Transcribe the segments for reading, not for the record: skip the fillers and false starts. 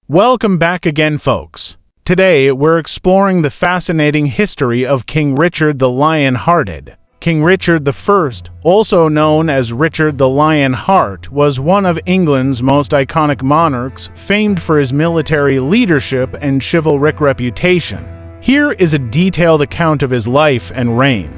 Welcome back again, folks. Today, we're exploring the fascinating history of King Richard the Lionhearted. King Richard I, also known as Richard the Lionheart, was one of England's most iconic monarchs, famed for his military leadership and chivalric reputation. Here is a detailed account of his life and reign.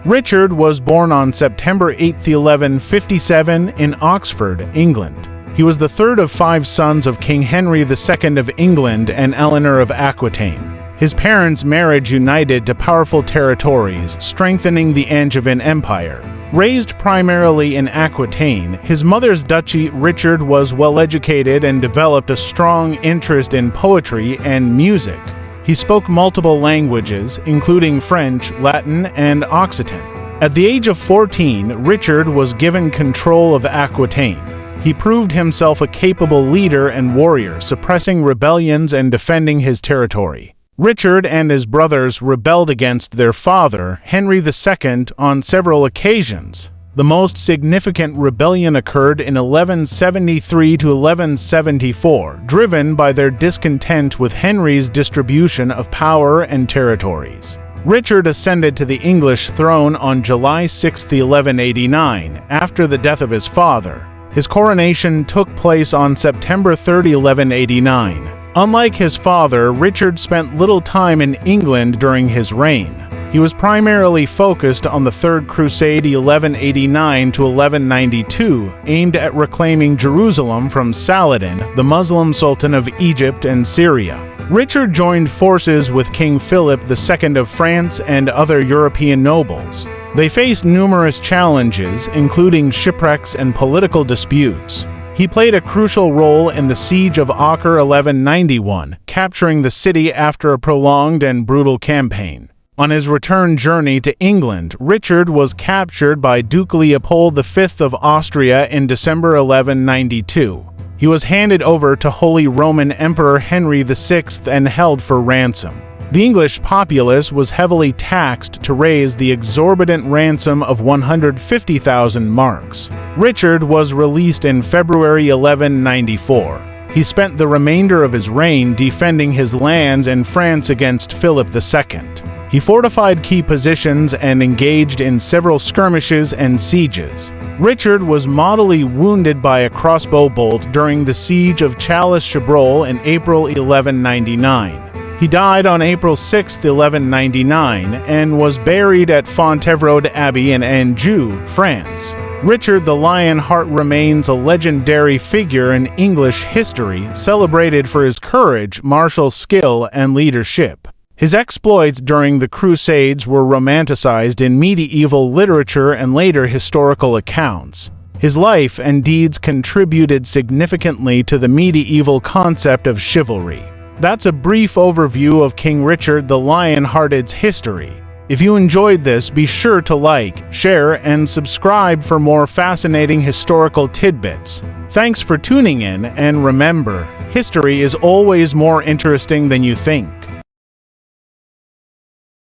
Richard was born on September 8, 1157, in Oxford, England. He was the third of 5 sons of King Henry II of England and Eleanor of Aquitaine. His parents' marriage united to powerful territories, strengthening the Angevin Empire. Raised primarily in Aquitaine, his mother's duchy, Richard was well-educated and developed a strong interest in poetry and music. He spoke multiple languages, including French, Latin, and Occitan. At the age of 14, Richard was given control of Aquitaine. He proved himself a capable leader and warrior, suppressing rebellions and defending his territory. Richard and his brothers rebelled against their father, Henry II, on several occasions. The most significant rebellion occurred in 1173 to 1174, driven by their discontent with Henry's distribution of power and territories. Richard ascended to the English throne on July 6, 1189, after the death of his father. His coronation took place on September 30, 1189. Unlike his father, Richard spent little time in England during his reign. He was primarily focused on the Third Crusade 1189 to 1192, aimed at reclaiming Jerusalem from Saladin, the Muslim Sultan of Egypt and Syria. Richard joined forces with King Philip II of France and other European nobles. They faced numerous challenges, including shipwrecks and political disputes. He played a crucial role in the siege of Acre 1191, capturing the city after a prolonged and brutal campaign. On his return journey to England, Richard was captured by Duke Leopold V of Austria in December 1192. He was handed over to Holy Roman Emperor Henry VI and held for ransom. The English populace was heavily taxed to raise the exorbitant ransom of 150,000 marks. Richard was released in February 1194. He spent the remainder of his reign defending his lands in France against Philip II. He fortified key positions and engaged in several skirmishes and sieges. Richard was mortally wounded by a crossbow bolt during the siege of Chalais-Chabrol in April 1199. He died on April 6, 1199, and was buried at Fontevraud Abbey in Anjou, France. Richard the Lionheart remains a legendary figure in English history, celebrated for his courage, martial skill, and leadership. His exploits during the Crusades were romanticized in medieval literature and later historical accounts. His life and deeds contributed significantly to the medieval concept of chivalry. That's a brief overview of King Richard the Lionhearted's history. If you enjoyed this, be sure to like, share, and subscribe for more fascinating historical tidbits. Thanks for tuning in, and remember, history is always more interesting than you think.